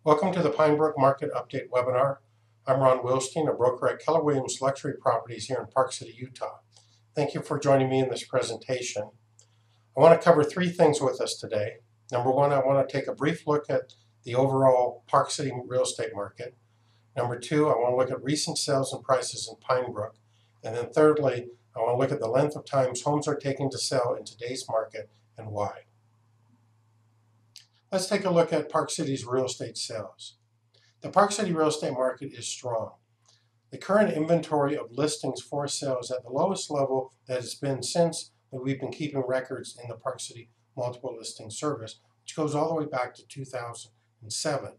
Welcome to the Pinebrook Market Update webinar. I'm Ron Wilstein, a broker at Keller Williams Luxury Properties here in Park City, Utah. Thank you for joining me in this presentation. I want to cover three things with us today. Number one, I want to take a brief look at the overall Park City real estate market. Number two, I want to look at recent sales and prices in Pinebrook. And then thirdly, I want to look at the length of times homes are taking to sell in today's market and why. Let's take a look at Park City's real estate sales. The Park City real estate market is strong. The current inventory of listings for sale is at the lowest level that it's been since we've been keeping records in the Park City Multiple Listing Service, which goes all the way back to 2007.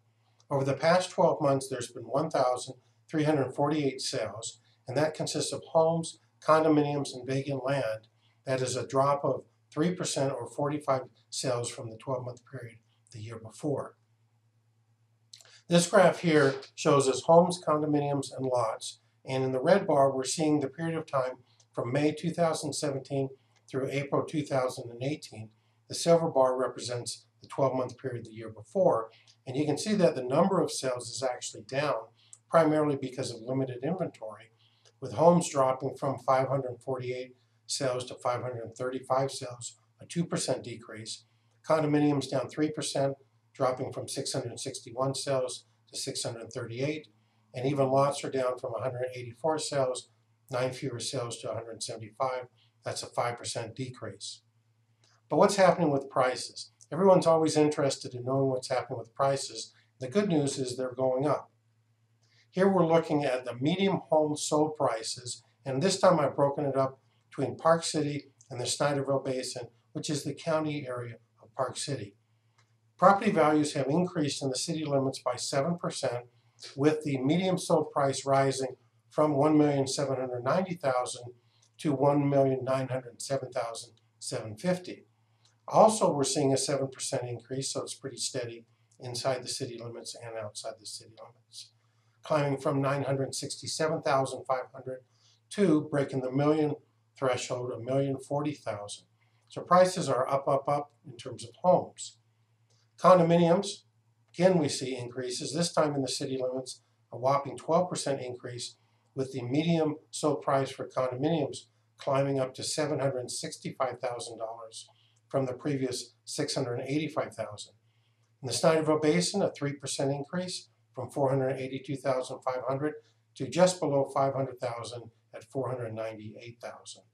Over the past 12 months, there's been 1,348 sales, and that consists of homes, condominiums, and vacant land. That is a drop of 3% or 45 sales from the 12-month period the year before. This graph here shows us homes, condominiums, and lots. And in the red bar, we're seeing the period of time from May 2017 through April 2018. The silver bar represents the 12-month period the year before. And you can see that the number of sales is actually down, primarily because of limited inventory, with homes dropping from 548 sales to 535 sales, a 2% decrease. Condominiums down 3%, dropping from 661 sales to 638. And even lots are down from 184 sales, 9 fewer sales to 175. That's a 5% decrease. But what's happening with prices? Everyone's always interested in knowing what's happening with prices. The good news is they're going up. Here we're looking at the median home sold prices, and this time I've broken it up between Park City and the Snyderville Basin, which is the county area of Park City. Property values have increased in the city limits by 7%, with the median sold price rising from $1,790,000 to $1,907,750. Also, we're seeing a 7% increase, so it's pretty steady inside the city limits and outside the city limits, climbing from $967,500 to breaking the million threshold of $1,040,000. So prices are up in terms of homes. Condominiums, again we see increases, this time in the city limits, a whopping 12% increase, with the median sold price for condominiums climbing up to $765,000 from the previous $685,000. In the Snyderville Basin, a 3% increase from $482,500 to just below $500,000 at $498,000.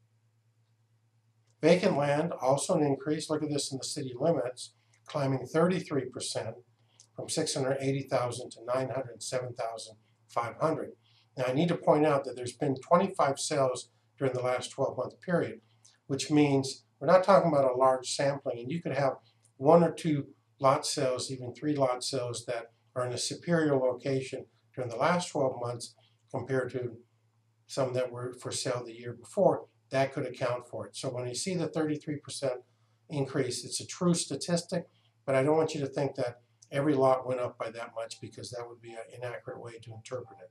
Vacant land, also an increase, look at this in the city limits, climbing 33% from $680,000 to $907,500. Now I need to point out that there's been 25 sales during the last 12-month period, which means we're not talking about a large sampling, and you could have 1 or 2 lot sales, even 3 lot sales that are in a superior location during the last 12 months compared to some that were for sale the year before. That could account for it. So when you see the 33% increase, it's a true statistic, but I don't want you to think that every lot went up by that much, because that would be an inaccurate way to interpret it.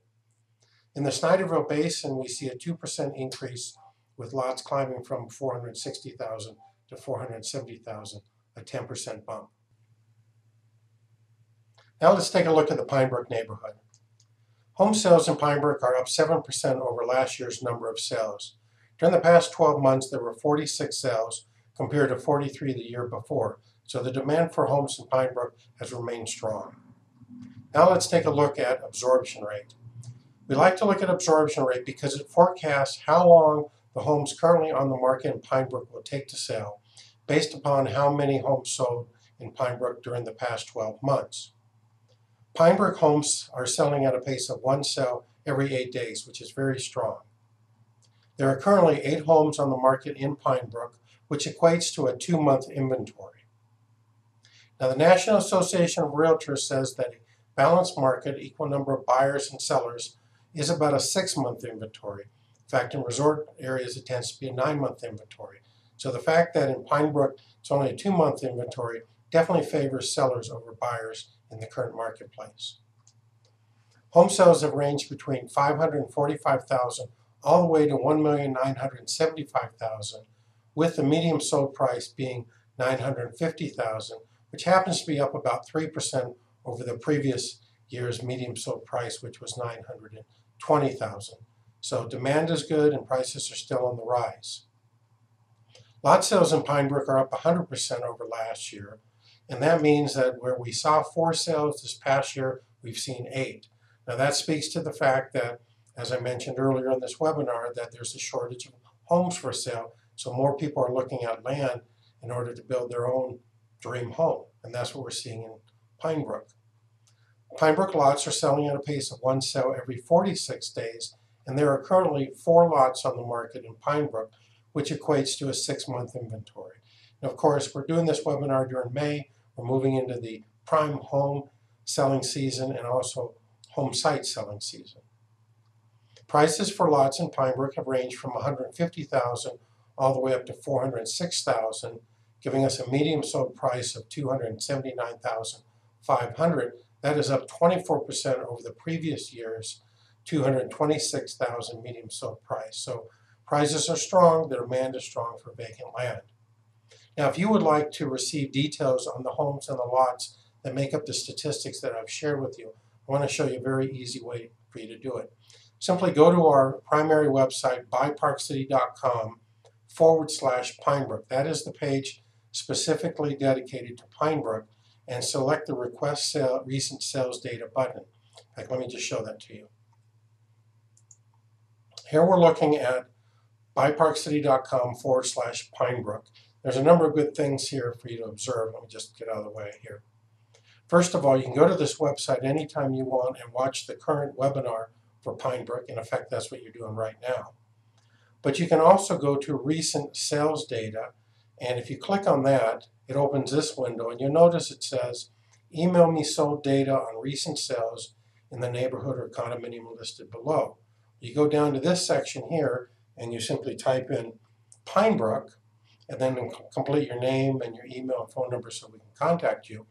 In the Snyderville Basin, we see a 2% increase, with lots climbing from $460,000 to $470,000, a 10% bump. Now let's take a look at the Pinebrook neighborhood. Home sales in Pinebrook are up 7% over last year's number of sales. During the past 12 months, there were 46 sales compared to 43 the year before, so the demand for homes in Pinebrook has remained strong. Now let's take a look at absorption rate. We like to look at absorption rate because it forecasts how long the homes currently on the market in Pinebrook will take to sell, based upon how many homes sold in Pinebrook during the past 12 months. Pinebrook homes are selling at a pace of 1 sale every 8 days, which is very strong. There are currently 8 homes on the market in Pinebrook, which equates to a 2-month inventory. Now, the National Association of Realtors says that a balanced market, equal number of buyers and sellers, is about a 6-month inventory. In fact, in resort areas, it tends to be a 9-month inventory. So the fact that in Pinebrook it's only a 2-month inventory definitely favors sellers over buyers in the current marketplace. Home sales have ranged between $545,000 all the way to $1,975,000, with the median sold price being $950,000, which happens to be up about 3% over the previous year's median sold price, which was $920,000. So demand is good and prices are still on the rise. Lot sales in Pinebrook are up 100% over last year, and that means that where we saw 4 sales this past year, we've seen 8. Now that speaks to the fact that, as I mentioned earlier in this webinar, that there's a shortage of homes for sale, so more people are looking at land in order to build their own dream home, and that's what we're seeing in Pinebrook. Pinebrook lots are selling at a pace of 1 sale every 46 days, and there are currently 4 lots on the market in Pinebrook, which equates to a 6-month inventory. And of course, we're doing this webinar during May. We're moving into the prime home selling season and also home site selling season. Prices for lots in Pinebrook have ranged from $150,000 all the way up to $406,000, giving us a median sold price of $279,500. That is up 24% over the previous year's $226,000 median sold price. So prices are strong, the demand is strong for vacant land. Now, if you would like to receive details on the homes and the lots that make up the statistics that I've shared with you, I want to show you a very easy way for you to do it. Simply go to our primary website, buyparkcity.com/Pinebrook. That is the page specifically dedicated to Pinebrook, and select the Request Recent Sales Data button. In fact, let me just show that to you. Here we're looking at buyparkcity.com/Pinebrook. There's a number of good things here for you to observe. Let me just get out of the way here. First of all, you can go to this website anytime you want and watch the current webinar for Pinebrook. In effect, that's what you're doing right now. But you can also go to recent sales data, and if you click on that, it opens this window, and you'll notice it says, email me sold data on recent sales in the neighborhood or condominium listed below. You go down to this section here, and you simply type in Pinebrook, and then complete your name and your email and phone number so we can contact you.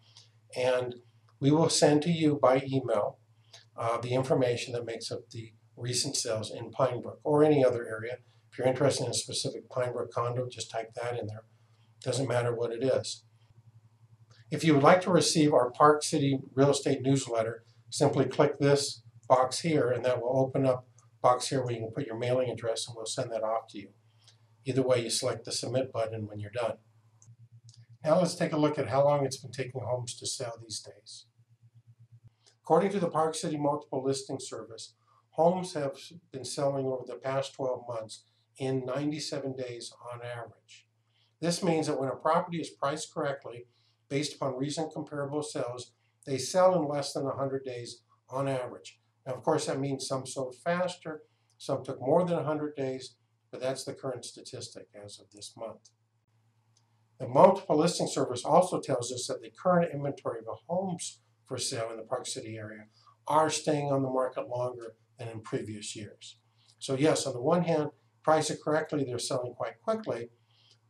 And we will send to you by email the information that makes up the recent sales in Pinebrook or any other area. If you're interested in a specific Pinebrook condo, just type that in there. Doesn't matter what it is. If you would like to receive our Park City Real Estate newsletter, simply click this box here, and that will open up a box here where you can put your mailing address, and we'll send that off to you. Either way, you select the submit button when you're done. Now let's take a look at how long it's been taking homes to sell these days. According to the Park City Multiple Listing Service, homes have been selling over the past 12 months in 97 days on average. This means that when a property is priced correctly, based upon recent comparable sales, they sell in less than 100 days on average. Now, of course, that means some sold faster, some took more than 100 days, but that's the current statistic as of this month. The Multiple Listing Service also tells us that the current inventory of homes for sale in the Park City area are staying on the market longer than in previous years. So yes, on the one hand, price it correctly, they're selling quite quickly,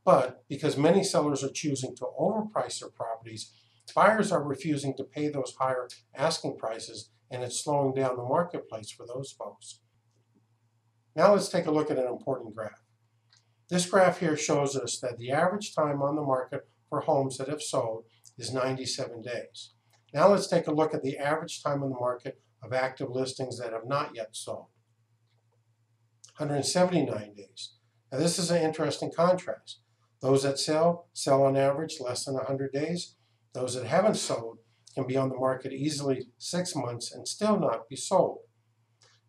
but because many sellers are choosing to overprice their properties, buyers are refusing to pay those higher asking prices, and it's slowing down the marketplace for those folks. Now let's take a look at an important graph. This graph here shows us that the average time on the market for homes that have sold is 97 days. Now let's take a look at the average time on the market of active listings that have not yet sold. 179 days. Now this is an interesting contrast. Those that sell on average less than 100 days. Those that haven't sold can be on the market easily 6 months and still not be sold.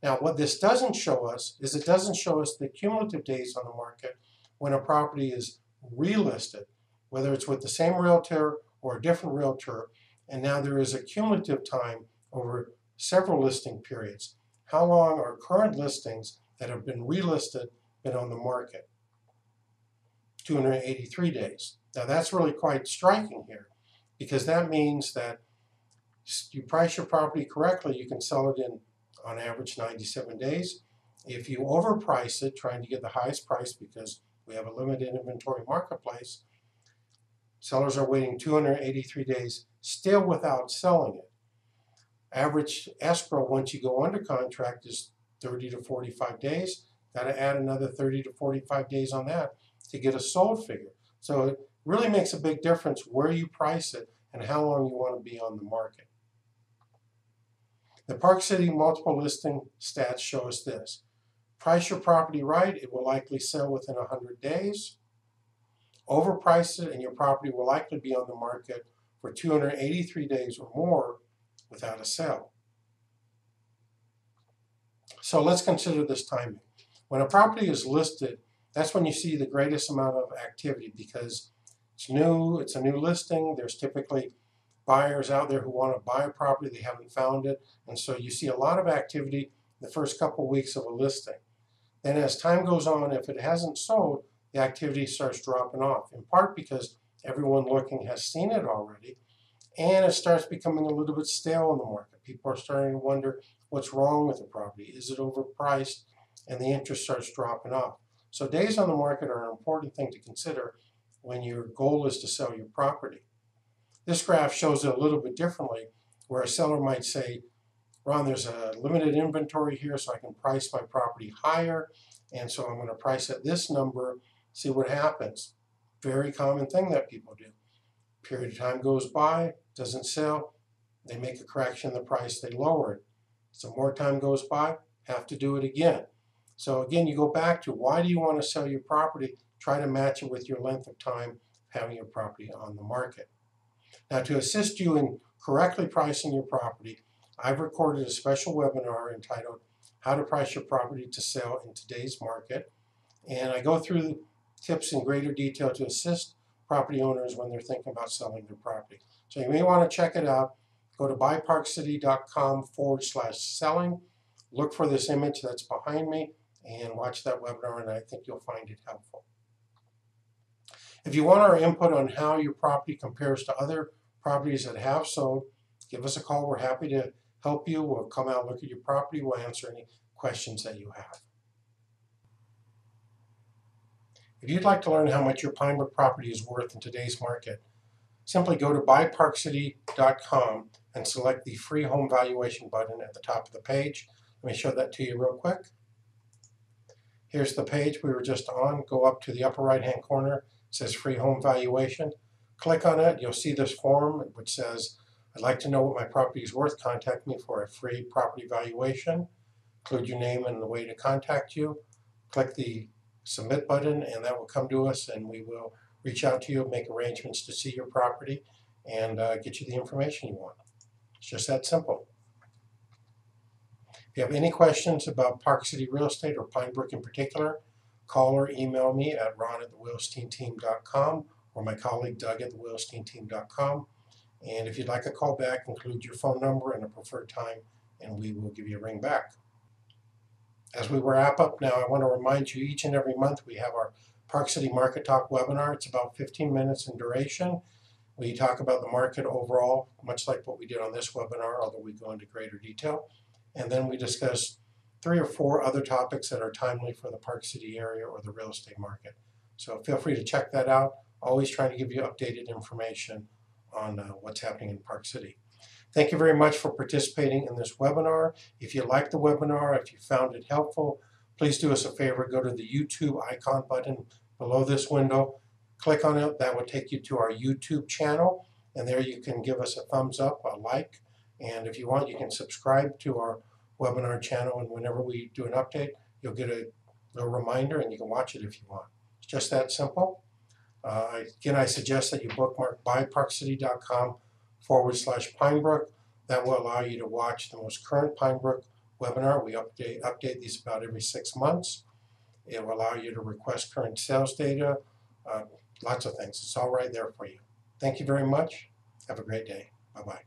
Now what this doesn't show us is it doesn't show us the cumulative days on the market when a property is relisted, whether it's with the same realtor or a different realtor, and now there is a cumulative time over several listing periods. How long are current listings that have been relisted been on the market? 283 days. Now that's really quite striking here, because that means that you price your property correctly, you can sell it in on average 97 days. If you overprice it, trying to get the highest price because we have a limited inventory marketplace, sellers are waiting 283 days still without selling it. Average escrow once you go under contract is 30 to 45 days. Got to add another 30 to 45 days on that to get a sold figure. So it really makes a big difference where you price it and how long you want to be on the market. The Park City multiple listing stats show us this. Price your property right, it will likely sell within 100 days. Overprice it and your property will likely be on the market for 283 days or more without a sale. So let's consider this timing. When a property is listed, that's when you see the greatest amount of activity because it's new, it's a new listing. There's typically buyers out there who want to buy a property, they haven't found it, and so you see a lot of activity the first couple of weeks of a listing. Then as time goes on, if it hasn't sold, the activity starts dropping off, in part because everyone looking has seen it already, and it starts becoming a little bit stale in the market. People are starting to wonder what's wrong with the property. Is it overpriced? And the interest starts dropping off. So days on the market are an important thing to consider when your goal is to sell your property. This graph shows it a little bit differently, where a seller might say, Ron, there's a limited inventory here, so I can price my property higher, and so I'm going to price at this number, see what happens. Very common thing that people do. Period of time goes by, doesn't sell, they make a correction in the price, they lower it. Some more time goes by, have to do it again. So again, you go back to why do you want to sell your property? Try to match it with your length of time of having your property on the market. Now, to assist you in correctly pricing your property, I've recorded a special webinar entitled How to Price Your Property to Sell in Today's Market. And I go through tips in greater detail to assist property owners when they're thinking about selling their property. So you may want to check it out. Go to buyparkcity.com/selling. Look for this image that's behind me and watch that webinar, and I think you'll find it helpful. If you want our input on how your property compares to other properties that have sold, give us a call. We're happy to help you. We'll come out and look at your property. We'll answer any questions that you have. If you'd like to learn how much your Pinebrook property is worth in today's market, simply go to buyparkcity.com and select the free home valuation button at the top of the page. Let me show that to you real quick. Here's the page we were just on. Go up to the upper right-hand corner. It says free home valuation. Click on it. You'll see this form which says, I'd like to know what my property is worth. Contact me for a free property valuation. Include your name and the way to contact you. Click the submit button and that will come to us and we will reach out to you, make arrangements to see your property and get you the information you want. It's just that simple. If you have any questions about Park City real estate or Pinebrook in particular, call or email me at ron@thewilsteinteam.com or my colleague Doug@thewilsteinteam.com. And if you'd like a call back, include your phone number and a preferred time and we will give you a ring back. As we wrap up now, I want to remind you each and every month we have our Park City Market Talk webinar. It's about 15 minutes in duration. We talk about the market overall, much like what we did on this webinar, although we go into greater detail. And then we discuss 3 or 4 other topics that are timely for the Park City area or the real estate market. So feel free to check that out. Always trying to give you updated information on what's happening in Park City. Thank you very much for participating in this webinar. If you liked the webinar, if you found it helpful, please do us a favor, go to the YouTube icon button below this window. Click on it, that will take you to our YouTube channel, and there you can give us a thumbs up, a like, and if you want, you can subscribe to our webinar channel, and whenever we do an update, you'll get a little reminder, and you can watch it if you want. It's just that simple. Again, I suggest that you bookmark buyparkcity.com/Pinebrook. That will allow you to watch the most current Pinebrook webinar. We update these about every 6 months. It will allow you to request current sales data, lots of things. It's all right there for you. Thank you very much. Have a great day. Bye-bye.